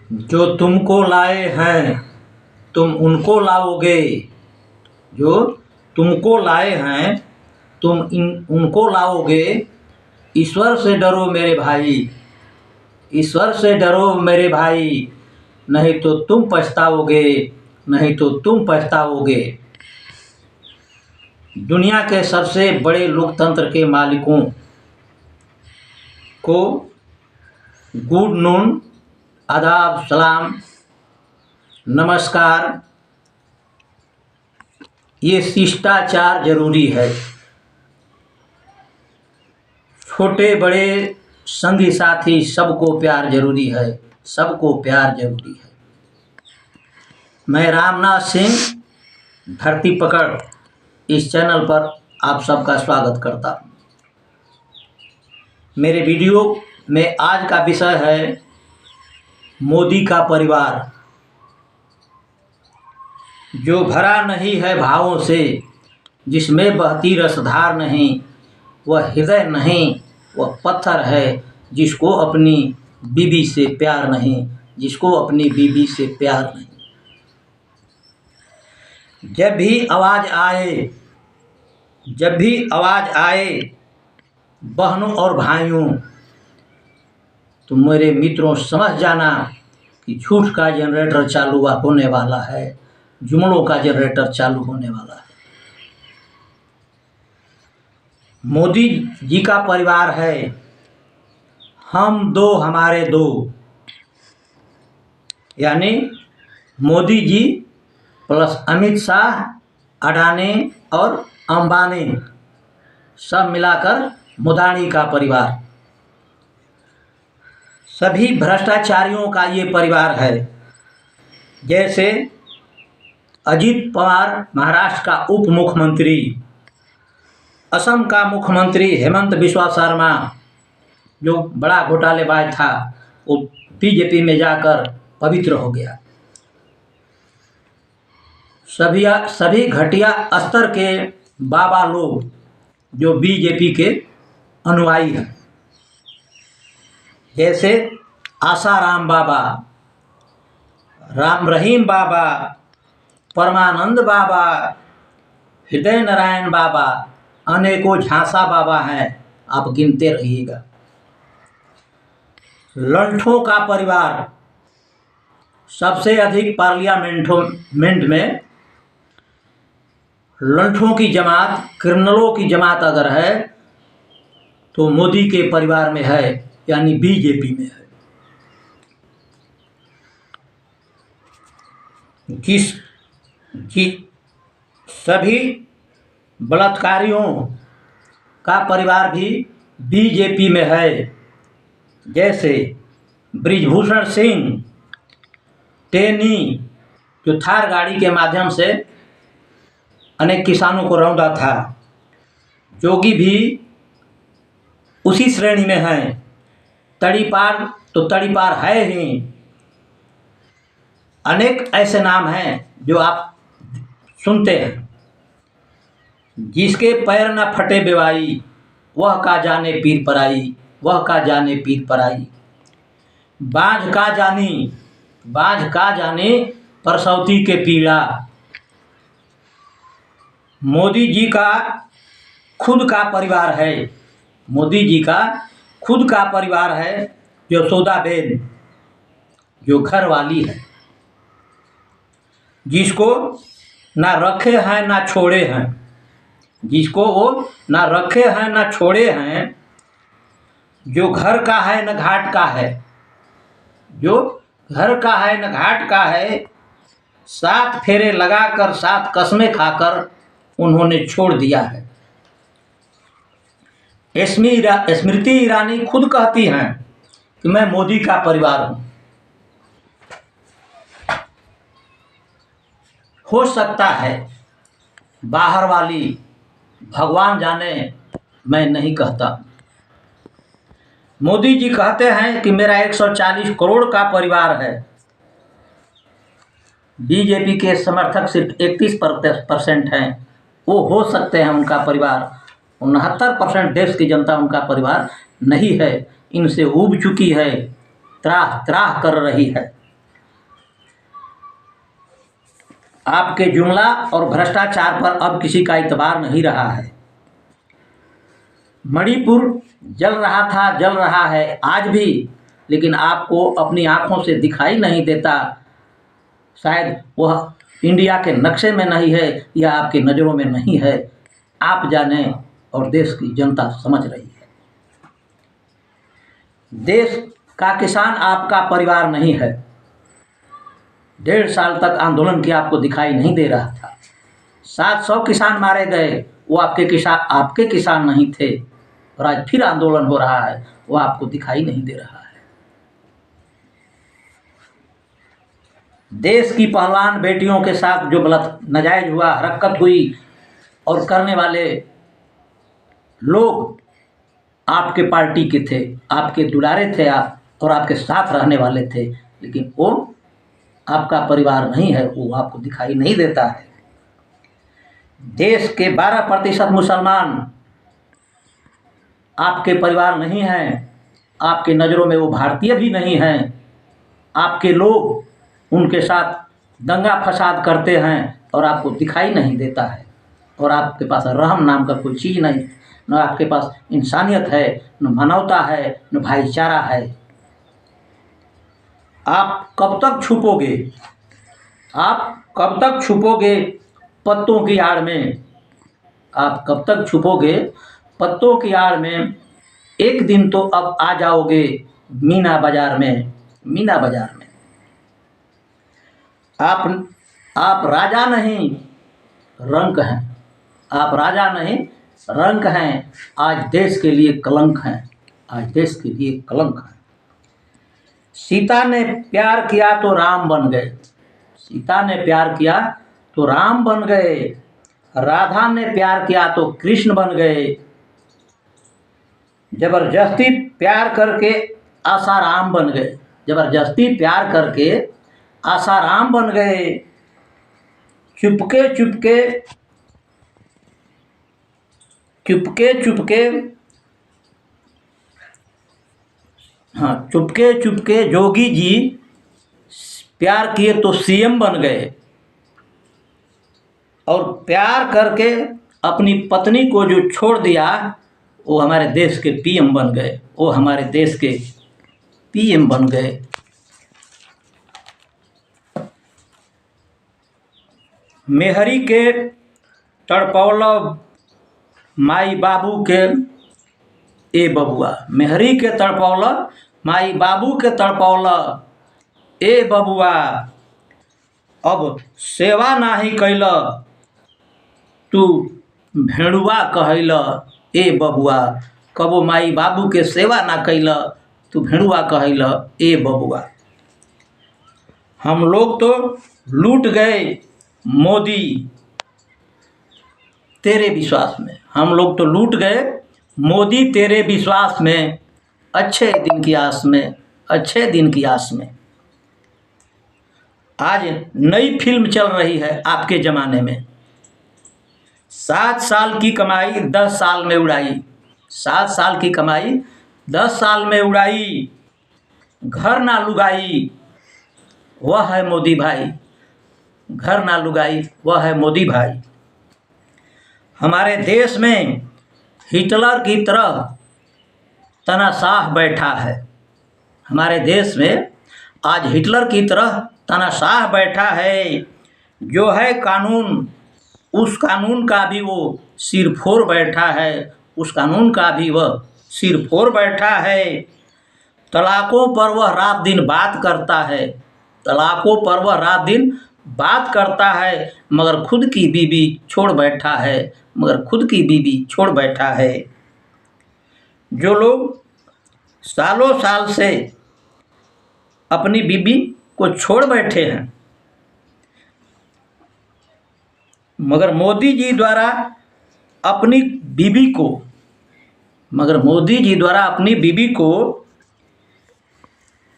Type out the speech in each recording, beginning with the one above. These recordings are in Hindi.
जो तुमको लाए हैं तुम उनको लाओगे। जो तुमको लाए हैं तुम उनको लाओगे। ईश्वर से डरो मेरे भाई, ईश्वर से डरो मेरे भाई, नहीं तो तुम पछताओगे, नहीं तो तुम पछताओगे। दुनिया के सबसे बड़े लोकतंत्र के मालिकों को गुड नून, आदाब, सलाम, नमस्कार। ये शिष्टाचार जरूरी है। छोटे बड़े संगी साथी सबको प्यार जरूरी है, सबको प्यार जरूरी है। मैं रामनाथ सिंह धरती पकड़ इस चैनल पर आप सबका स्वागत करता हूँ। मेरे वीडियो में आज का विषय है मोदी का परिवार, जो भरा नहीं है भावों से, जिसमें बहती रसधार नहीं, वह हृदय नहीं वह पत्थर है, जिसको अपनी बीबी से प्यार नहीं, जिसको अपनी बीबी से प्यार नहीं। जब भी आवाज़ आए बहनों और भाइयों, तो मेरे मित्रों समझ जाना कि झूठ का जनरेटर चालू होने वाला है, जुमलों का जनरेटर चालू होने वाला है। मोदी जी का परिवार है हम दो हमारे दो, यानी मोदी जी प्लस अमित शाह, अडानी और अंबानी सब मिलाकर मोदानी का परिवार। सभी भ्रष्टाचारियों का ये परिवार है। जैसे अजीत पवार महाराष्ट्र का उप मुख्यमंत्री, असम का मुख्यमंत्री हेमंत बिस्वा शर्मा जो बड़ा घोटालेबाज था, वो बीजेपी में जाकर पवित्र हो गया। सभी घटिया स्तर के बाबा लोग जो बीजेपी के अनुयायी हैं, जैसे आसाराम बाबा, राम रहीम बाबा, परमानंद बाबा, हृदय नारायण बाबा, अनेकों झांसा बाबा हैं, आप गिनते रहिएगा। लंठों का परिवार, सबसे अधिक पार्लियामेंट में लंठों की जमात, क्रिमिनलों की जमात अगर है तो मोदी के परिवार में है, यानी बीजेपी में है। सभी बलात्कारियों का परिवार भी बीजेपी में है। जैसे बृजभूषण सिंह टेनी, जो थार गाड़ी के माध्यम से अनेक किसानों को रौंदा था, जोगी भी उसी श्रेणी में है। तड़ीपार तो तड़ीपार है ही। अनेक ऐसे नाम हैं जो आप सुनते हैं। जिसके पैर न फटे बेवाई, वह का जाने पीर पराई, वह का जाने पीर पराई। बाँझ का जाने परसौती के पीड़ा। मोदी जी का खुद का परिवार है, मोदी जी का खुद का परिवार है। यशोदाबेन जो घर वाली है, जिसको ना रखे हैं ना छोड़े हैं, जिसको वो ना रखे हैं ना छोड़े हैं, जो घर का है न घाट का है, जो घर का है न घाट का है। 7 फेरे लगाकर 7 कसमें खाकर उन्होंने छोड़ दिया है। स्मृति ईरानी खुद कहती हैं कि मैं मोदी का परिवार हूँ। हो सकता है बाहर वाली, भगवान जाने, मैं नहीं कहता। मोदी जी कहते हैं कि मेरा 140 करोड़ का परिवार है। बीजेपी के समर्थक सिर्फ 31% हैं। वो हो सकते हैं उनका परिवार, 69% देश की जनता उनका परिवार नहीं है। इनसे ऊब चुकी है, त्राह त्राह कर रही है। आपके जुमला और भ्रष्टाचार पर अब किसी का इतबार नहीं रहा है। मणिपुर जल रहा था, जल रहा है आज भी, लेकिन आपको अपनी आँखों से दिखाई नहीं देता। शायद वह इंडिया के नक्शे में नहीं है या आपकी नज़रों में नहीं है, आप जाने और देश की जनता समझ रही है। देश का किसान आपका परिवार नहीं है। 1.5 साल तक आंदोलन किया, आपको दिखाई नहीं दे रहा था। 700 किसान मारे गए, वो आपके किसान नहीं थे। और आज फिर आंदोलन हो रहा है, वो आपको दिखाई नहीं दे रहा है। देश की पहलवान बेटियों के साथ जो गलत नाजायज हुआ, हरकत हुई, और करने वाले लोग आपके पार्टी के थे, आपके दुलारे थे आप, और आपके साथ रहने वाले थे, लेकिन वो आपका परिवार नहीं है, वो आपको दिखाई नहीं देता है। देश के 12% मुसलमान आपके परिवार नहीं हैं, आपके नज़रों में वो भारतीय भी नहीं हैं। आपके लोग उनके साथ दंगा फसाद करते हैं और आपको दिखाई नहीं देता है। और आपके पास रहम नाम का कोई चीज़ नहीं, न आपके पास इंसानियत है, न मानवता है, न भाईचारा है। आप कब तक छुपोगे? आप कब तक छुपोगे पत्तों की आड़ में? आप कब तक छुपोगे पत्तों की आड़ में? एक दिन तो अब आ जाओगे मीना बाजार में, मीना बाजार में। आप राजा नहीं रंक हैं, आप राजा नहीं रंक हैं। आज देश के लिए कलंक हैं, आज देश के लिए कलंक हैं। सीता ने प्यार किया तो राम बन गए, सीता ने प्यार किया तो राम बन गए। राधा ने प्यार किया तो कृष्ण बन गए। जबरदस्ती प्यार करके आसाराम बन गए, जबरदस्ती प्यार करके आसाराम बन गए। चुपके चुपके चुपके चुपके हाँ, चुपके चुपके जोगी जी प्यार किए तो सीएम बन गए। और प्यार करके अपनी पत्नी को जो छोड़ दिया, वो हमारे देश के पीएम बन गए, वो हमारे देश के पीएम बन गए। मेहरी के तड़पौला माई बाबू के ए बबुआ, मेहरी के तड़पौला माई बाबू के तड़पौला ए बबुआ। अब सेवा नाही कैल तू भेड़ुआ कहैल ए बबुआ। कबो माई बाबू के सेवा ना कैल तू भेड़ुआ कहैल ए बबुआ। हम लोग तो लूट गए मोदी तेरे विश्वास में, हम लोग तो लूट गए मोदी तेरे विश्वास में। अच्छे दिन की आस में, अच्छे दिन की आस में। आज नई फिल्म चल रही है आपके ज़माने में। 7 साल की कमाई 10 साल में उड़ाई, 7 साल की कमाई 10 साल में उड़ाई। घर ना लुगाई वह है मोदी भाई, घर ना लुगाई वह है मोदी भाई। हमारे देश में हिटलर की तरह तनाशाह बैठा है, हमारे देश में आज हिटलर की तरह तनाशाह बैठा है। जो है कानून, उस कानून का भी वो सिर फोड़ बैठा है, उस कानून का भी वह सिर फोड़ बैठा है। तलाकों पर वह रात दिन बात करता है, तलाकों पर वह रात दिन बात करता है, मगर खुद की बीवी छोड़ बैठा है, मगर खुद की बीवी छोड़ बैठा है। जो लोग सालों साल से अपनी बीवी को छोड़ बैठे हैं, मगर मोदी जी द्वारा अपनी बीवी को, मगर मोदी जी द्वारा अपनी बीवी को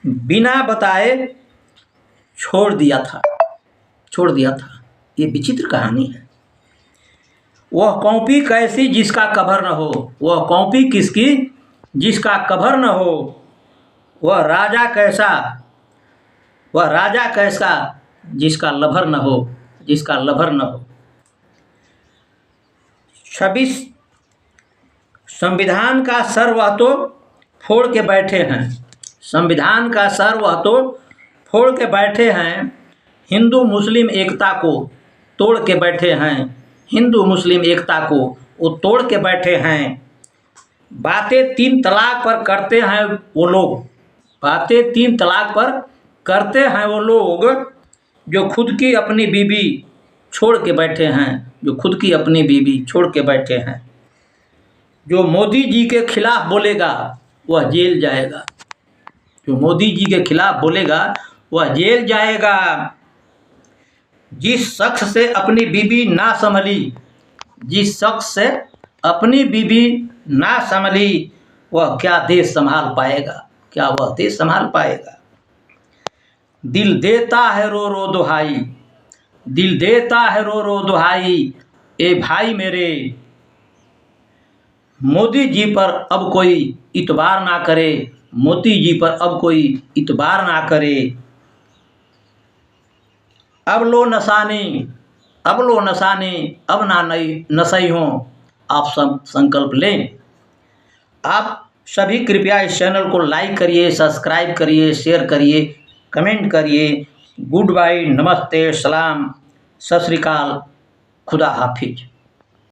बिना बताए छोड़ दिया था, छोड़ दिया था। ये विचित्र कहानी है। वह कॉपी कैसी जिसका कभर न हो, वह कॉपी किसकी जिसका कभर न हो। वह राजा कैसा, वह राजा कैसा जिसका लभर न हो, जिसका लवर न हो। 26 संविधान का सर वह तो फोड़ के बैठे हैं, संविधान का सर वह तो फोड़ के बैठे हैं, हिंदू मुस्लिम एकता को तोड़ के बैठे हैं, हिंदू मुस्लिम एकता को वो तोड़ के बैठे हैं। बातें 3 तलाक पर करते हैं वो लोग, बातें 3 तलाक पर करते हैं वो लोग, जो खुद की अपनी बीवी छोड़ के बैठे हैं, जो खुद की अपनी बीवी छोड़ के बैठे हैं। जो मोदी जी के खिलाफ बोलेगा वह जेल जाएगा, जो मोदी जी के खिलाफ बोलेगा वह जेल जाएगा। जिस शख्स से अपनी बीवी ना संभली, जिस शख्स से अपनी बीवी ना संभली, वह क्या देश संभाल पाएगा, क्या वह देश संभाल पाएगा। दिल देता है रो रो दुहाई, दिल देता है रो रो दुहाई, ए भाई मेरे, मोदी जी पर अब कोई इतबार ना करे, मोदी जी पर अब कोई इतबार ना करे। अब लो नसाने, अब लो नसाने, अब ना नई नशई हों, आप सब संकल्प लें। आप सभी कृपया इस चैनल को लाइक करिए, सब्सक्राइब करिए, शेयर करिए, कमेंट करिए। गुड बाय, नमस्ते, सलाम, सत श्री अकाल, खुदा हाफिज।